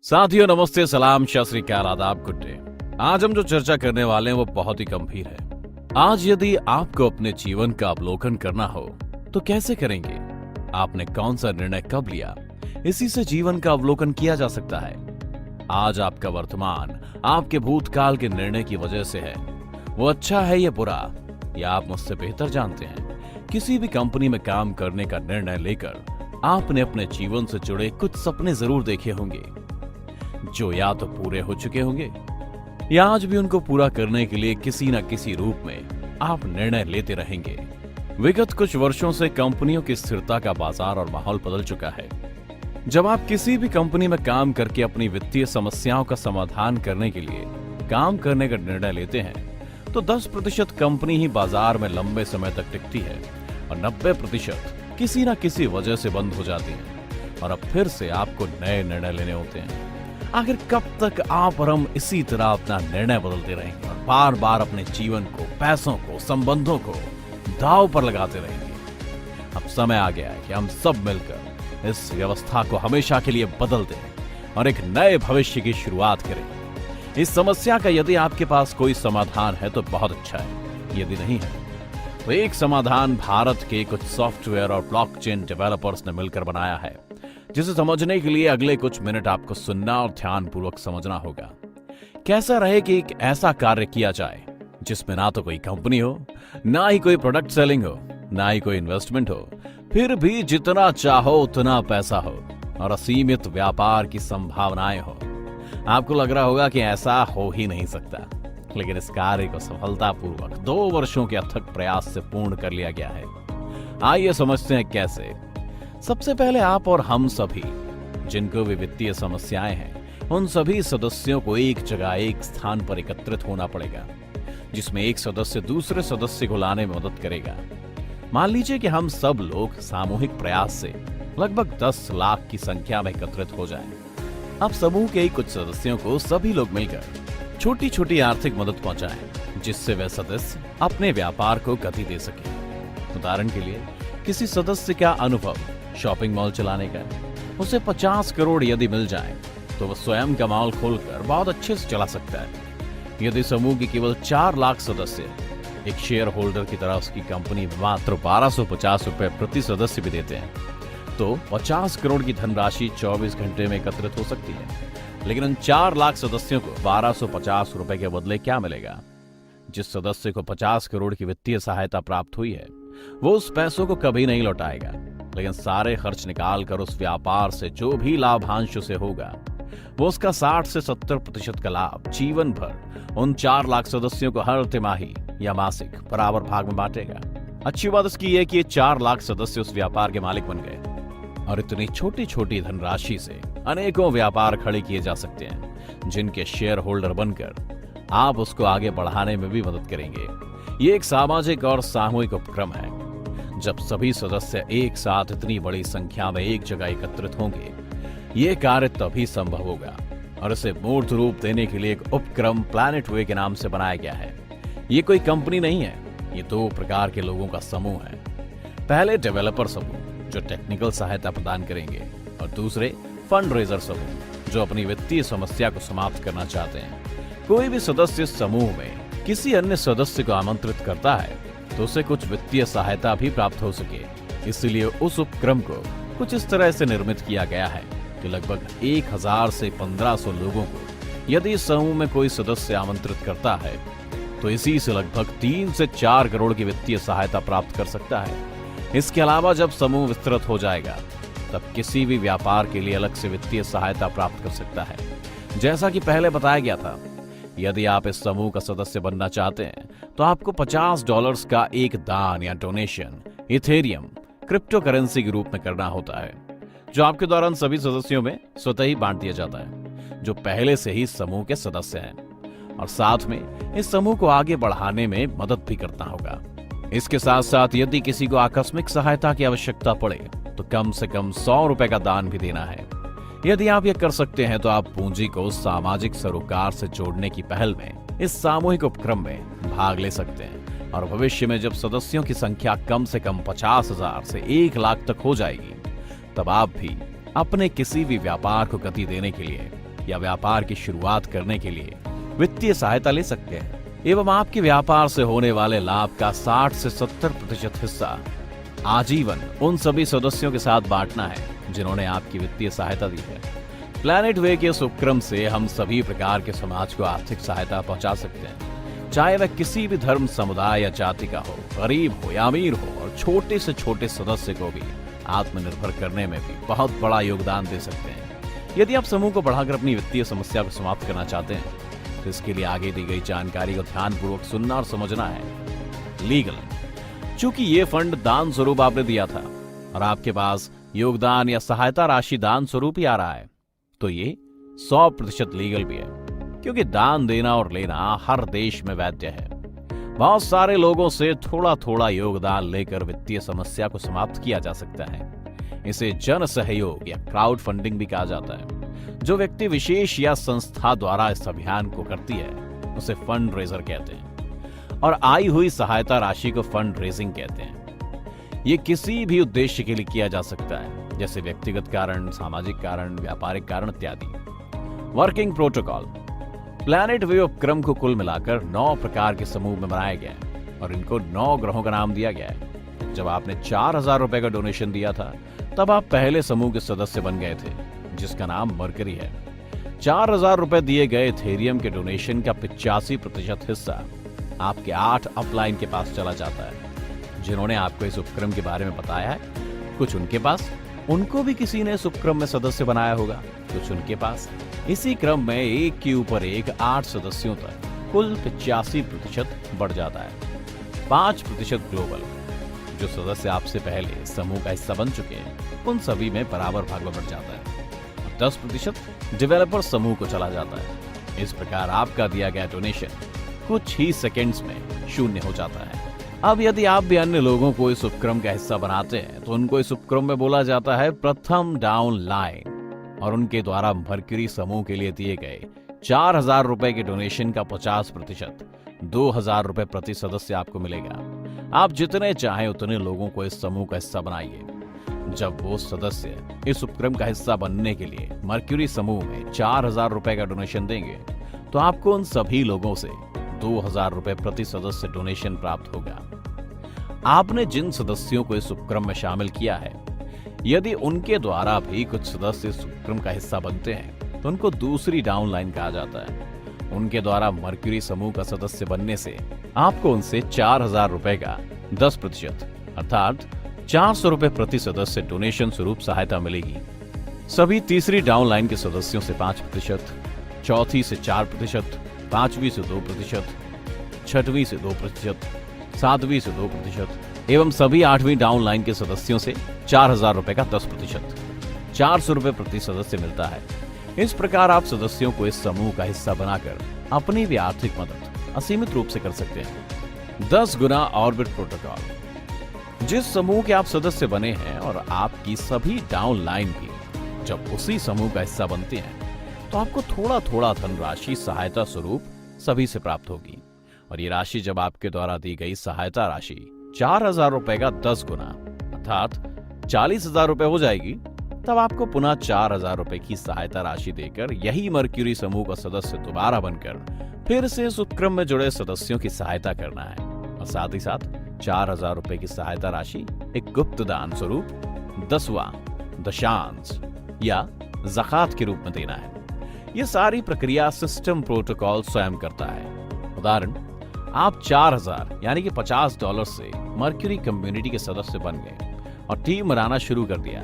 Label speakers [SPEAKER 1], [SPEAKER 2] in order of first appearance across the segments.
[SPEAKER 1] साथियों नमस्ते, सलाम, सत श्री अकाल, आदाब, गुड डे। आज हम जो चर्चा करने वाले हैं वो बहुत ही गंभीर है। आज यदि आपको अपने जीवन का अवलोकन करना हो तो कैसे करेंगे? आपने कौन सा निर्णय कब लिया, इसी से जीवन का अवलोकन किया जा सकता है। आज आपका वर्तमान आपके भूतकाल के निर्णय की वजह से है। वो अच्छा है या बुरा, या आप मुझसे बेहतर जानते हैं। किसी भी कंपनी में काम करने का निर्णय लेकर आपने अपने जीवन से जुड़े कुछ सपने जरूर देखे होंगे, जो या तो पूरे हो चुके होंगे या आज भी उनको पूरा करने के लिए किसी न किसी रूप में आप निर्णय लेते रहेंगे। विगत कुछ वर्षों से कंपनियों की स्थिरता का बाजार और माहौल बदल चुका है। जब आप किसी भी कंपनी में काम करके अपनी वित्तीय समस्याओं का समाधान करने के लिए काम करने का निर्णय लेते हैं तो 10% कंपनी ही बाजार में लंबे समय तक टिकती है और 90% किसी न किसी वजह से बंद हो जाती है और अब फिर से आपको नए निर्णय लेने होते हैं। आखिर कब तक आप और हम इसी तरह अपना निर्णय बदलते रहेंगे और बार बार अपने जीवन को, पैसों को, संबंधों को दांव पर लगाते रहेंगे? अब समय आ गया है कि हम सब मिलकर इस व्यवस्था को हमेशा के लिए बदल दें और एक नए भविष्य की शुरुआत करें। इस समस्या का यदि आपके पास कोई समाधान है तो बहुत अच्छा है, यदि नहीं है तो एक समाधान भारत के कुछ सॉफ्टवेयर और ब्लॉकचेन डेवलपर्स ने मिलकर बनाया है, जिसे समझने के लिए अगले कुछ मिनट आपको सुनना और ध्यानपूर्वक समझना होगा। कैसा रहे कि एक ऐसा कार्य किया जाए जिसमें ना तो कोई कंपनी हो, ना ही कोई प्रोडक्ट सेलिंग हो, ना ही कोई इन्वेस्टमेंट हो, फिर भी जितना चाहो उतना पैसा हो और असीमित व्यापार की संभावनाएं हो। आपको लग रहा होगा कि ऐसा हो ही नहीं सकता, लेकिन इस कार्य को सफलतापूर्वक 2 वर्षों के अथक प्रयास से पूर्ण कर लिया गया है। आइए समझते हैं कैसे। सबसे पहले आप और हम सभी जिनको भी वित्तीय समस्याएं हैं, उन सभी सदस्यों को एक जगह, एक स्थान पर एकत्रित होना पड़ेगा, जिसमें एक सदस्य दूसरे सदस्य को लाने में मदद करेगा। मान लीजिए कि हम सब लोग सामूहिक प्रयास से लगभग 10 लाख की संख्या में एकत्रित हो जाएं। अब समूह के कुछ सदस्यों को सभी लोग मिलकर छोटी छोटी आर्थिक मदद पहुंचाएं, जिससे वह सदस्य अपने व्यापार को गति दे सके। उदाहरण के लिए, किसी सदस्य का अनुभव शॉपिंग मॉल चलाने का, उसे 50 करोड़ यदि मिल जाए तो वह स्वयं का मॉल खोलकर बहुत अच्छे से चला सकता है। यदि समूह के केवल 4 लाख सदस्य एक शेयर होल्डर की तरह उसकी कंपनी में मात्र 1250 रुपए प्रति सदस्य भी देते हैं तो 50 करोड़ की धनराशि 24 घंटे में एकत्रित हो सकती है। लेकिन उन 4 लाख सदस्यों को 1250 रुपए के बदले क्या मिलेगा? जिस सदस्य को 50 करोड़ की वित्तीय सहायता प्राप्त हुई है वो उस पैसों को कभी नहीं लौटाएगा, लेकिन सारे खर्च निकाल कर उस व्यापार से जो भी लाभांश उसे होगा वो उसका 60 से 70% का लाभ जीवन भर उन 4 लाख सदस्यों को हर तिमाही या मासिक बराबर भाग में बांटेगा। अच्छी बात इसकी है कि ये 4 लाख सदस्य उस व्यापार के मालिक बन गए और इतनी छोटी छोटी धनराशि से अनेकों व्यापार खड़े किए जा सकते हैं, जिनके शेयर होल्डर बनकर आप उसको आगे बढ़ाने में भी मदद करेंगे। ये एक सामाजिक और सामूहिक उपक्रम है। जब सभी सदस्य एक साथ इतनी बड़ी संख्या में एक जगह एकत्रित होंगे, ये कार्य तभी संभव होगा और इसे मूर्त रूप देने के लिए एक उपक्रम प्लैनेट वे के नाम से बनाया गया है। ये कोई कंपनी नहीं है, ये 2 प्रकार के लोगों का समूह है। पहले डेवलपर समूह जो टेक्निकल सहायता प्रदान करेंगे और दूसरे फंड रेजर समूह जो अपनी वित्तीय समस्या को समाप्त करना चाहते हैं। कोई भी सदस्य इस समूह में किसी अन्य सदस्य को आमंत्रित करता है तो उसे कुछ वित्तीय सहायता भी प्राप्त हो सके। इसलिए उस उपक्रम को कुछ इस तरह से निर्मित किया गया है कि लगभग 1000 से 1500 लोगों को यदि इस समूह में कोई सदस्य आमंत्रित करता है तो इसी से लगभग 3 से 4 करोड़ की वित्तीय सहायता प्राप्त कर सकता है। इसके अलावा जब समूह विस्तृत हो जाएगा तब किसी भी व्यापार के लिए अलग से वित्तीय सहायता प्राप्त कर सकता है। जैसा कि पहले बताया गया था, यदि आप इस समूह का सदस्य बनना चाहते हैं तो आपको $50 का एक दान या डोनेशन इथेरियम क्रिप्टो करेंसी के रूप में करना होता है, जो आपके द्वारा उन सभी सदस्यों में स्वतः ही बांट दिया जाता है जो पहले से ही समूह के सदस्य हैं, और साथ में इस समूह को आगे बढ़ाने में मदद भी करना होगा। इसके साथ साथ यदि किसी को आकस्मिक सहायता की आवश्यकता पड़े तो कम से कम 100 रुपए का दान भी देना है। यदि आप यह कर सकते हैं तो आप पूंजी को सामाजिक सरोकार से जोड़ने की पहल में इस सामूहिक उपक्रम में भाग ले सकते हैं और भविष्य में जब सदस्यों की संख्या कम से कम 50,000 से 1 लाख तक हो जाएगी तब आप भी अपने किसी भी व्यापार को गति देने के लिए या व्यापार की शुरुआत करने के लिए वित्तीय सहायता ले सकते हैं एवं आपके व्यापार से होने वाले लाभ का 60 से 70% हिस्सा आजीवन उन सभी सदस्यों के साथ बांटना है जिन्होंने आपकी वित्तीय सहायता दी है। प्लैनेट वे के इस उपक्रम से हम सभी प्रकार के समाज को आर्थिक सहायता पहुंचा सकते हैं, चाहे वह किसी भी धर्म, समुदाय या जाति का हो, गरीब हो या अमीर हो, और छोटे से छोटे सदस्य को भी आत्मनिर्भर करने में भी बहुत बड़ा योगदान दे सकते हैं। यदि आप समूह को बढ़ाकर अपनी वित्तीय समस्या को समाप्त करना चाहते हैं तो इसके लिए आगे दी गई जानकारी को ध्यानपूर्वक सुनना और समझना है। लीगल, चूंकि ये फंड दान स्वरूप आपने दिया था और आपके पास योगदान या सहायता राशि दान स्वरूप ही आ रहा है, तो ये 100% लीगल भी है, क्योंकि दान देना और लेना हर देश में वैध है। बहुत सारे लोगों से थोड़ा थोड़ा योगदान लेकर वित्तीय समस्या को समाप्त किया जा सकता है। इसे जन सहयोग या क्राउड फंडिंग भी कहा जाता है। जो व्यक्ति विशेष या संस्था द्वारा इस अभियान को करती है उसे फंड रेजर कहते हैं, और आई हुई सहायता राशि को फंड रेजिंग कहते हैं। ये किसी भी उद्देश्य के लिए किया जा सकता है, जैसे व्यक्तिगत कारण, सामाजिक कारण, व्यापारिक कारण इत्यादि। वर्किंग प्रोटोकॉल, प्लैनेट वे उपक्रम को कुल मिलाकर 9 प्रकार के समूह में बनाया गया है और इनको 9 ग्रहों का नाम दिया गया है। जब आपने 4000 रुपए का डोनेशन दिया था तब आप पहले समूह के सदस्य बन गए थे, जिसका नाम मरकरी है। 4000 रुपए दिए गए थेरियम के डोनेशन का 85% हिस्सा आपके 8 अपलाइन के पास चला जाता है, जिन्होंने आपको इस उपक्रम के बारे में बताया है। कुछ उनके पास, उनको भी किसी ने इस उपक्रम में सदस्य बनाया होगा, कुछ उनके पास। इसी क्रम में एक के ऊपर एक 8 सदस्यों तक कुल 85% बढ़ जाता है। 5% ग्लोबल, जो सदस्य आपसे पहले समूह का हिस्सा बन चुके हैं उन सभी में बराबर भाग में बढ़ जाता है। 10% डेवलपर समूह को चला जाता है। इस प्रकार आपका दिया गया डोनेशन कुछ ही सेकेंड्स में शून्य हो जाता है। अब यदि आप भी अन्य लोगों को इस उपक्रम का हिस्सा बनाते हैं तो उनको इस उपक्रम में बोला जाता है प्रथम डाउन लाइन, और उनके द्वारा मरकरी समूह के लिए दिए गए 4000 रुपए के डोनेशन का 50% 2000 रुपए प्रति सदस्य आपको मिलेगा। आप जितने चाहें उतने लोगों को इस समूह का हिस्सा बनाइए। जब वो सदस्य इस उपक्रम का हिस्सा बनने के लिए मरकरी समूह में 4000 रुपए का डोनेशन देंगे तो आपको उन सभी लोगों से 2000 रुपए प्रति सदस्य डोनेशन प्राप्त होगा। आपने जिन सदस्यों को इस उपक्रम में शामिल किया है, यदि उनके द्वारा भी कुछ सदस्य इस उपक्रम का हिस्सा बनते हैं तो उनको दूसरी डाउन लाइन कहा जाता है। उनके द्वारा मरकरी समूह का सदस्य बनने से आपको उनसे 4000 रुपए का 10% अर्थात 400 रुपए प्रति सदस्य डोनेशन स्वरूप सहायता मिलेगी। सभी तीसरी डाउन लाइन के सदस्यों से 5%, चौथी से 4%, 5वीं से 2%, 6वीं से 2%, 7वीं से 2% एवं सभी 8वीं डाउन लाइन के सदस्यों से 4000 रुपए का 10%, 400 रुपए प्रति सदस्य मिलता है। इस प्रकार आप सदस्यों को इस समूह का हिस्सा बनाकर अपनी भी आर्थिक मदद असीमित रूप से कर सकते हैं। 10 गुना ऑर्बिट प्रोटोकॉल, जिस समूह के आप सदस्य बने हैं और आपकी सभी डाउन लाइन भी जब उसी समूह का हिस्सा बनते हैं तो आपको थोड़ा थोड़ा धनराशि सहायता स्वरूप सभी से प्राप्त होगी, और ये राशि जब आपके द्वारा दी गई सहायता राशि 4000 रुपए का 10 गुना अर्थात 40,000 रुपए हो जाएगी, तब आपको पुनः 4000 रुपए की सहायता राशि देकर यही मरक्यूरी समूह का सदस्य दोबारा बनकर फिर से इस उपक्रम में जुड़े सदस्यों की सहायता करना है, और साथ ही साथ 4000 रुपए की सहायता राशि एक गुप्त दान स्वरूप 10वां दशांश या ज़कात के रूप में देना है। यह सारी प्रक्रिया सिस्टम प्रोटोकॉल स्वयं करता है। उदाहरण, आप 4000 यानी कि $50 से मरक्यूरी कम्युनिटी के सदस्य बन गए और टीम बनाना शुरू कर दिया।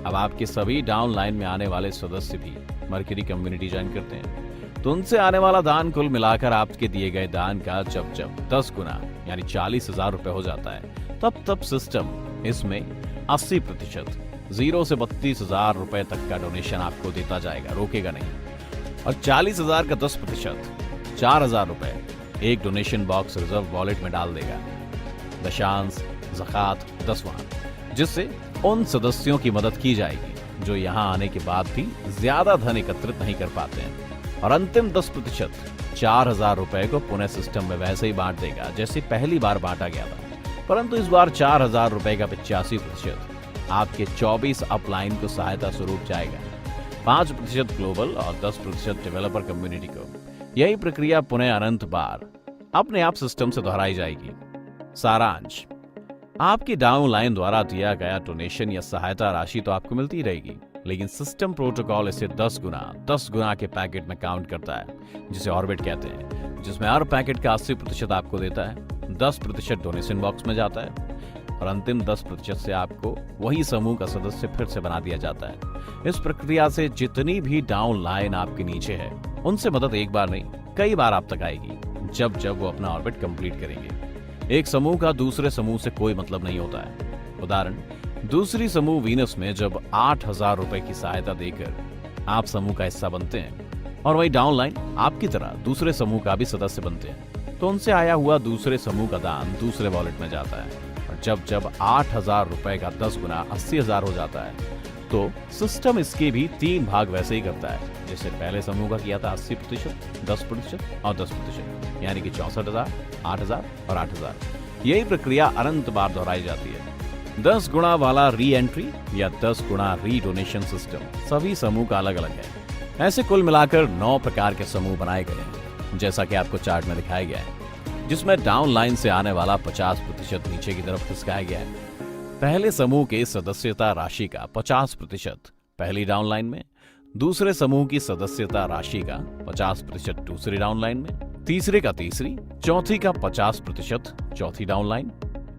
[SPEAKER 1] अब आपके सभी डाउन लाइन में आने वाले सदस्य भी मरक्यूरी कम्युनिटी ज्वाइन करते हैं, तो उनसे आने वाला दान कुल मिलाकर आपके दिए गए दान का जब 10 गुना यानी 40,000 रुपए हो जाता है, तब सिस्टम इसमें 80% 0 से 32,000 रुपए तक का डोनेशन आपको देता जाएगा, रोकेगा नहीं। और 40,000 का 10% 4,000 रुपए एक डोनेशन बॉक्स रिजर्व वॉलेट में डाल देगा। दशांश ज़कात 10वां, जिससे उन सदस्यों की मदद की जाएगी जो यहां आने के बाद भी ज्यादा धन एकत्रित नहीं कर पाते हैं, और अंतिम 10% 4,000 रुपए को पुनः सिस्टम में वैसे ही बांट देगा जैसे पहली बार बांटा गया था, परंतु इस बार 4,000 रुपए का 85% आपके 24 अपलाइन को सहायता स्वरूप जाएगा। 5% ग्लोबल और 10% डेवलपर कम्युनिटी को। यही प्रक्रिया पुनः अनंत बार अपने आप सिस्टम से दोहराई जाएगी। सारांश, आपकी डाउनलाइन द्वारा दिया गया डोनेशन या सहायता राशि तो आपको मिलती ही रहेगी, लेकिन सिस्टम प्रोटोकॉल इसे 10 गुना के पैकेट में काउंट करता है, जिसे ऑर्बिट कहते हैं, जिसमें हर पैकेट का 80% आपको देता है, 10% डोनेशन बॉक्स में जाता है और अंतिम 10% से आपको वही समूह का सदस्य फिर से बना दिया जाता है। इस प्रक्रिया से जितनी भी डाउन लाइन आपके नीचे है, उनसे मदद एक बार नहीं कई बार आप तक आएगी, जब जब वो अपना ऑर्बिट कंप्लीट करेंगे। एक समूह का दूसरे समूह से कोई मतलब नहीं होता है। उदाहरण, दूसरी समूह वीनस में जब 8,000 रुपए की सहायता देकर आप समूह का हिस्सा बनते हैं और वही डाउनलाइन आपकी तरह दूसरे समूह का भी सदस्य बनते हैं, तो उनसे आया हुआ दूसरे समूह का दान दूसरे वॉलेट में जाता है। और जब जब 8,000 रुपए का 10 गुना 80,000 हो जाता है, तो सिस्टम इसके भी 3 भाग वैसे ही करता है जैसे पहले समूह का किया था। 80%, 10% और 10%, यानी कि 64,000, 8,000 और 8,000। यही प्रक्रिया अनंत बार दोहराई जाती है। 10 गुणा वाला री एंट्री या 10 गुणा री डोनेशन सिस्टम सभी समूह का अलग अलग है। ऐसे कुल मिलाकर 9 प्रकार के समूह बनाए गए हैं, जैसा कि आपको चार्ट में दिखाया गया है, जिसमें डाउन लाइन से आने वाला 50% नीचे की तरफ खिसकाया गया है। पहले समूह के सदस्यता राशि का 50% पहली डाउन लाइन में, दूसरे समूह की सदस्यता राशि का 50% दूसरी डाउन लाइन में, तीसरे का तीसरी, चौथी का 50% चौथी डाउन लाइन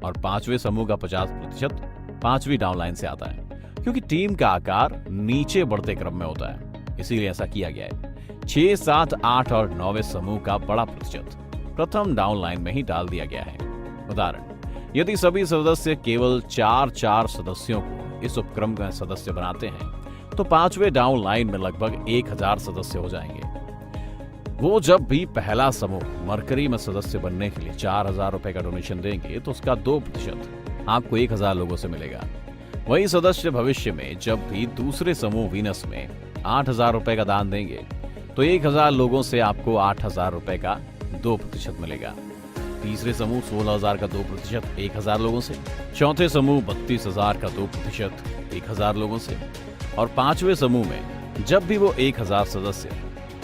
[SPEAKER 1] और पांचवें समूह का 50% पांचवी डाउन लाइन से आता है। क्योंकि टीम का आकार नीचे बढ़ते क्रम में होता है, इसीलिए ऐसा किया गया है। 6, 7, 8 और 9वें समूह का बड़ा प्रतिशत प्रथम डाउन लाइन में ही डाल दिया गया है। उदाहरण, यदि सभी सदस्य केवल 4 सदस्यों को इस उपक्रम का सदस्य बनाते हैं, तो 5वें डाउन लाइन में लगभग 1,000 सदस्य हो जाएंगे। वो जब भी पहला समूह मरकरी में सदस्य बनने के लिए 4,000 रुपए का डोनेशन देंगे, तो उसका 2% आपको 1,000 लोगों से मिलेगा। वही सदस्य भविष्य में जब भी दूसरे समूह वीनस में 8,000 रुपए का दान देंगे, तो 1,000 लोगों से आपको 8,000 रुपए का 2% मिलेगा। तीसरे समूह 16,000 का 2% 1,000 लोगों से, चौथे समूह 32,000 का 2% 1,000 लोगों से और पांचवें समूह में जब भी वो 1,000 सदस्य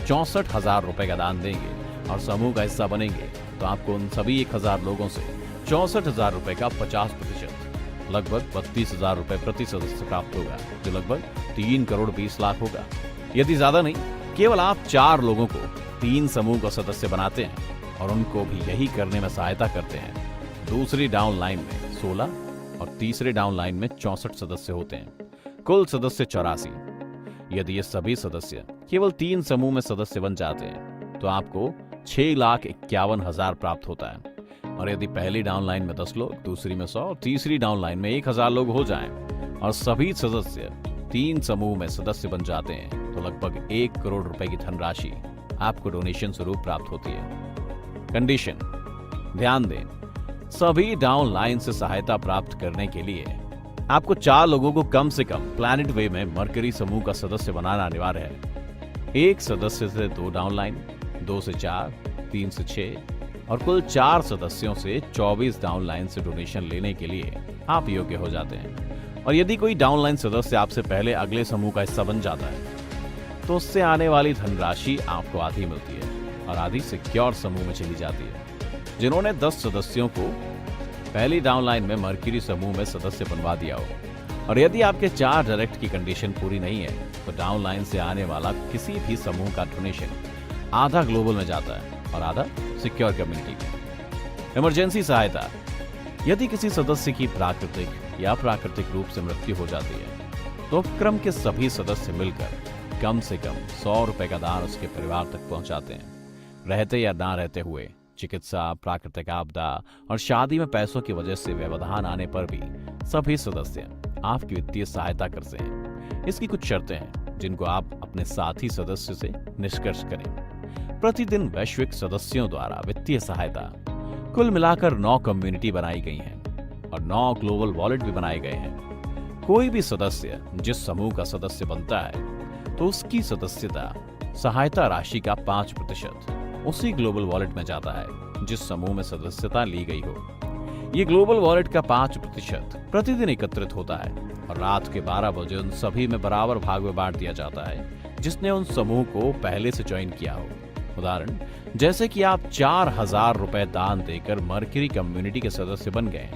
[SPEAKER 1] 64,000 रुपए का दान देंगे और समूह का हिस्सा बनेंगे, तो आपको उन सभी 1,000 लोगों से 64,000 रुपए का 50% लगभग 32,000 रुपए प्रति सदस्य प्राप्त होगा, जो लगभग 3 करोड़ 20 लाख होगा। यदि ज्यादा नहीं, केवल आप 4 लोगों को 3 समूह का सदस्य बनाते हैं और उनको भी यही करने में सहायता करते हैं। दूसरी डाउन लाइन में 16 और तीसरे डाउन लाइन में 64 सदस्य होते हैं, कुल सदस्य 84। यदि ये सभी सदस्य केवल 3 समूह में सदस्य बन जाते हैं, तो आपको 6,51,000 प्राप्त होता है। और यदि पहली डाउन लाइन में 10 लोग, दूसरी में 100 और तीसरी डाउन लाइन में 1,000 लोग हो जाएं और सभी सदस्य 3 समूह में सदस्य बन जाते हैं, तो लगभग 1 करोड़ रुपए की धनराशि आपको डोनेशन स्वरूप प्राप्त होती है। कंडीशन, ध्यान दें, सभी डाउन लाइन से सहायता प्राप्त करने के लिए आपको 4 लोगों को कम से कम प्लैनेट वे में मरकरी समूह का सदस्य बनाना अनिवार्य है। 1 सदस्य से 2 डाउन लाइन, 2 से 4, 3 से 6 और कुल 4 सदस्यों से 24 डाउन लाइन से डोनेशन लेने के लिए आप योग्य हो जाते हैं। और यदि कोई डाउन लाइन सदस्य आपसे पहले अगले समूह का हिस्सा बन जाता है, तो उससे आने वाली धनराशि आपको आधी मिलती है और आधी सिक्योर समूह में चली जाती है। जिन्होंने 10 सदस्यों को पहली डाउन लाइन में मरकरी समूह में सदस्य बनवा दिया हो, और यदि आपके 4 डायरेक्ट की कंडीशन पूरी नहीं है, तो डाउन लाइन से आने वाला किसी भी समूह का डोनेशन आधा ग्लोबल में जाता है और आधा सिक्योर कम्युनिटी में। इमरजेंसी सहायता, यदि किसी सदस्य की प्राकृतिक या अप्राकृतिक रूप से मृत्यु हो जाती है, तो उपक्रम के सभी सदस्य मिलकर कम से कम 100 रुपए का दान उसके परिवार तक पहुंचाते हैं। रहते या ना रहते हुए चिकित्सा, प्राकृतिक आपदा और शादी में पैसों की वजह से व्यवधान आने पर भी सभी सदस्य आपकी वित्तीय सहायता करते हैं। इसकी कुछ शर्तें हैं जिनको आप अपने साथी सदस्य से निष्कर्ष करें। प्रतिदिन वैश्विक सदस्यों द्वारा वित्तीय सहायता, कुल मिलाकर 9 कम्युनिटी बनाई गई हैं और 9 ग्लोबल वॉलेट भी बनाए गए हैं। कोई भी सदस्य जिस समूह का सदस्य बनता है, तो उसकी सदस्यता सहायता राशि का 5% उसी ग्लोबल वॉलेट में जाता है जिस समूह में सदस्यता ली गई हो। ये ग्लोबल वॉलेट का 5% प्रतिदिन एकत्रित होता है और रात के 12 बजे उन सभी में बराबर भाग में बांट दिया जाता है जिसने उन समूह को पहले से ज्वाइन किया हो। उदाहरण जैसे कि आप 4000 रुपए दान देकर मर्क्यूरी कम्युनिटी के सदस्य बन गए,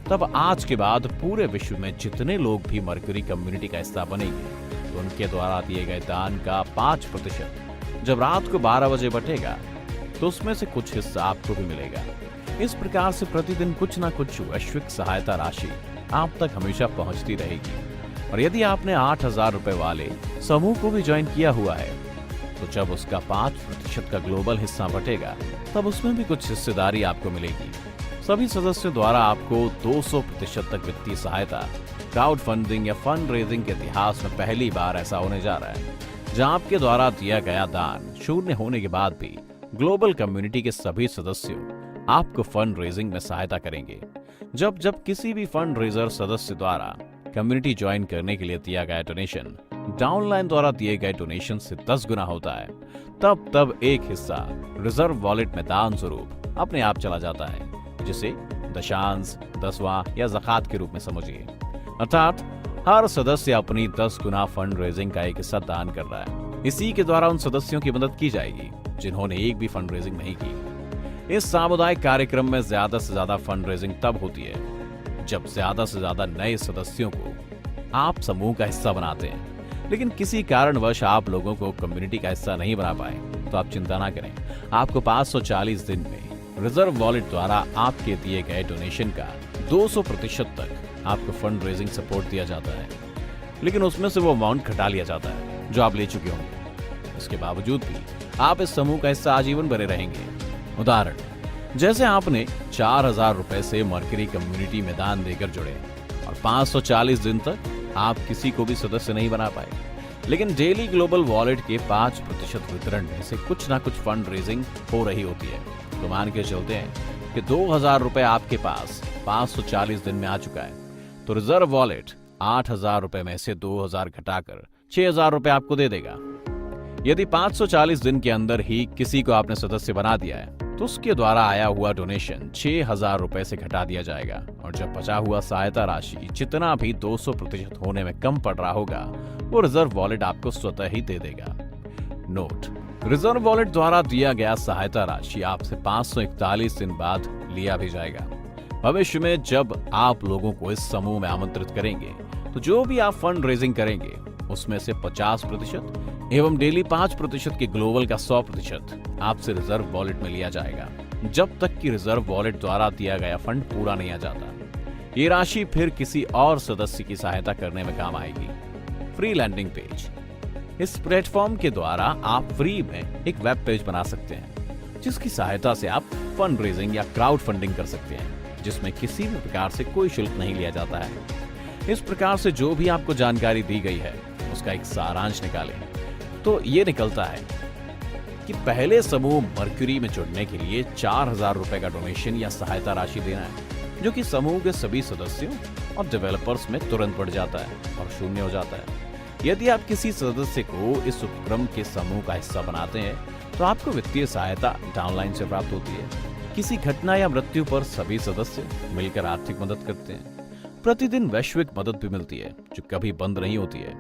[SPEAKER 1] तब आज के बाद पूरे विश्व में जितने लोग भी मर्क्यूरी कम्युनिटी का हिस्सा बनेंगे तो उनके द्वारा दिए गए दान का 5% जब रात को 12 बजे बटेगा तो उसमें से कुछ हिस्सा आपको भी मिलेगा। इस प्रकार से प्रतिदिन कुछ ना कुछ वैश्विक सहायता राशि आप तक हमेशा पहुंचती रहेगी। और यदि आपने 8000 रुपए वाले समूह को भी ज्वाइन किया हुआ है तो जब उसका 5% का ग्लोबल हिस्सा बटेगा तब उसमें भी कुछ हिस्सेदारी आपको मिलेगी। सभी सदस्यों द्वारा आपको 200% तक वित्तीय सहायता। क्राउड फंडिंग या फंड रेजिंग के इतिहास में पहली बार ऐसा होने जा रहा है जहां आपके द्वारा दिया गया दान शून्य होने के बाद भी ग्लोबल कम्युनिटी के सभी सदस्यों आपको फंड रेजिंग में सहायता करेंगे। जब जब किसी भी फंड रेजर सदस्य द्वारा कम्युनिटी ज्वाइन करने के लिए दिया गया डोनेशन डाउनलाइन द्वारा दिए गए डोनेशन से 10 गुना होता है, तब तब एक हिस्सा रिजर्व वॉलेट में दान स्वरूप अपने आप चला जाता है, जिसे दशांश, दसवां या ज़कात के रूप में समझिए। अर्थात हर सदस्य अपनी 10 गुना फंड रेजिंग का एक हिस्सा दान कर रहा है। इसी के द्वारा उन सदस्यों की मदद की जाएगी जिन्होंने एक भी फंड रेजिंग नहीं की। इस सामुदायिक कार्यक्रम में ज्यादा से ज्यादा फंड रेजिंग तब होती है जब ज्यादा से ज्यादा नए सदस्यों को आप समूह का हिस्सा बनाते हैं। लेकिन किसी कारणवश आप लोगों को कम्युनिटी का हिस्सा नहीं बना पाए तो आप चिंता ना करें। आपको 540 दिन में रिजर्व वॉलेट द्वारा आपके दिए गए डोनेशन का 200% तक आपको फंड रेजिंग सपोर्ट दिया जाता है, लेकिन उसमें से वो अमाउंट घटा लिया जाता है जो आप ले चुके होंगे। इसके बावजूद भी आप इस समूह का हिस्सा आजीवन बने रहेंगे। उदाहरण जैसे आपने 4000 रुपए से मर्क्यूरी कम्युनिटी में दान देकर जुड़े और 540 दिन तक आप किसी को भी सदस्य नहीं बना पाए, लेकिन डेली ग्लोबल वॉलेट के 5% वितरण में से कुछ ना कुछ फंड रेजिंग हो रही होती है। तो मान के चलते हैं कि 2000 रुपए आपके पास 540 दिन में आ चुका है, तो रिजर्व वॉलेट 8000 रुपए में से 2000 घटाकर 6000 रुपए आपको दे देगा। यदि 540 दिन के अंदर ही किसी को आपने सदस्य बना दिया है तो उसके द्वारा आया हुआ डोनेशन 6000 रुपए से घटा दिया जाएगा, और जब बचा हुआ सहायता राशि जितना भी 200% होने में कम पड़ रहा होगा वो रिजर्व वॉलेट आपको स्वतः ही दे देगा। नोट, रिजर्व वॉलेट द्वारा दिया गया सहायता राशि आपसे 541 दिन बाद लिया भी जाएगा। भविष्य में जब आप लोगों को इस समूह में आमंत्रित करेंगे तो जो भी आप फंड रेजिंग करेंगे उसमें से 50% एवं डेली 5% के ग्लोबल का 100% आपसे रिजर्व वॉलेट में लिया जाएगा, जब तक कि रिजर्व वॉलेट द्वारा दिया गया फंड पूरा नहीं आ जाता। ये राशि फिर किसी और सदस्य की सहायता करने में काम आएगी। फ्री लैंडिंग पेज, इस प्लेटफॉर्म के द्वारा आप फ्री में एक वेब पेज बना सकते हैं जिसकी सहायता से आप फंड रेजिंग या क्राउड फंडिंग कर सकते हैं, जिसमें किसी भी प्रकार से कोई शुल्क नहीं लिया जाता है। इस प्रकार से जो भी आपको जानकारी दी गई है उसका एक सारांश निकालें तो ये निकलता है कि पहले समूह मर्क्यूरी में जुड़ने के लिए 4000 रुपए का डोनेशन या सहायता राशि देना है, जो कि समूह के सभी सदस्यों और डेवलपर्स में तुरंत बढ़ जाता है और शून्य हो जाता है। यदि आप किसी सदस्य को इस उपक्रम के समूह का हिस्सा बनाते हैं तो आपको वित्तीय सहायता डाउनलाइन से प्राप्त होती है। किसी घटना या मृत्यु पर सभी सदस्य मिलकर आर्थिक मदद करते हैं। प्रतिदिन वैश्विक मदद भी मिलती है जो कभी बंद नहीं होती है।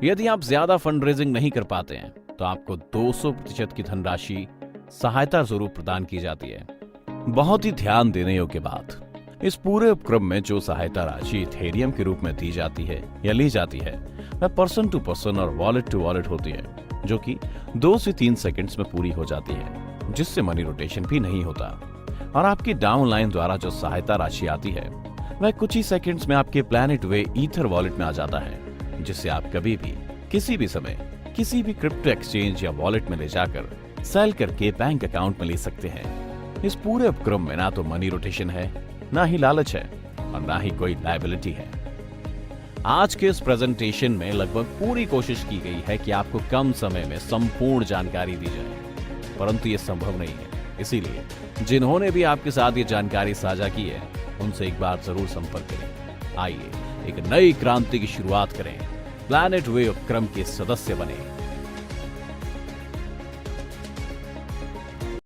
[SPEAKER 1] यदि आप ज्यादा फंड रेजिंग नहीं कर पाते हैं तो आपको 200% की धनराशि सहायता स्वरूप प्रदान की जाती है। बहुत ही ध्यान देने योग्य बात, इस पूरे उपक्रम में जो सहायता राशि इथेरियम के रूप में दी जाती है या ली जाती है वह पर्सन टू पर्सन और वॉलेट टू वॉलेट होती है, जो कि 2 से 3 सेकंड्स में पूरी हो जाती है, जिससे मनी रोटेशन भी नहीं होता। और आपकी डाउनलाइन द्वारा जो सहायता राशि आती है वह कुछ ही सेकंड्स में आपके प्लैनेट वे ईथर वॉलेट में आ जाता है, जिससे आप कभी भी किसी भी समय किसी भी क्रिप्टो एक्सचेंज या वॉलेट में ले जाकर सेल करके बैंक अकाउंट में ले सकते हैं। इस पूरे उपक्रम में ना तो मनी रोटेशन है, ना ही लालच है और ना ही कोई लायबिलिटी है। आज के इस प्रेजेंटेशन में लगभग पूरी कोशिश की गई है कि आपको कम समय में संपूर्ण जानकारी दी जाए, परंतु ये संभव नहीं है। इसीलिए जिन्होंने भी आपके साथ ये जानकारी साझा की है उनसे एक बार जरूर संपर्क करें। आइए एक नई क्रांति की शुरुआत करें, प्लैनेट वे उपक्रम के सदस्य बने।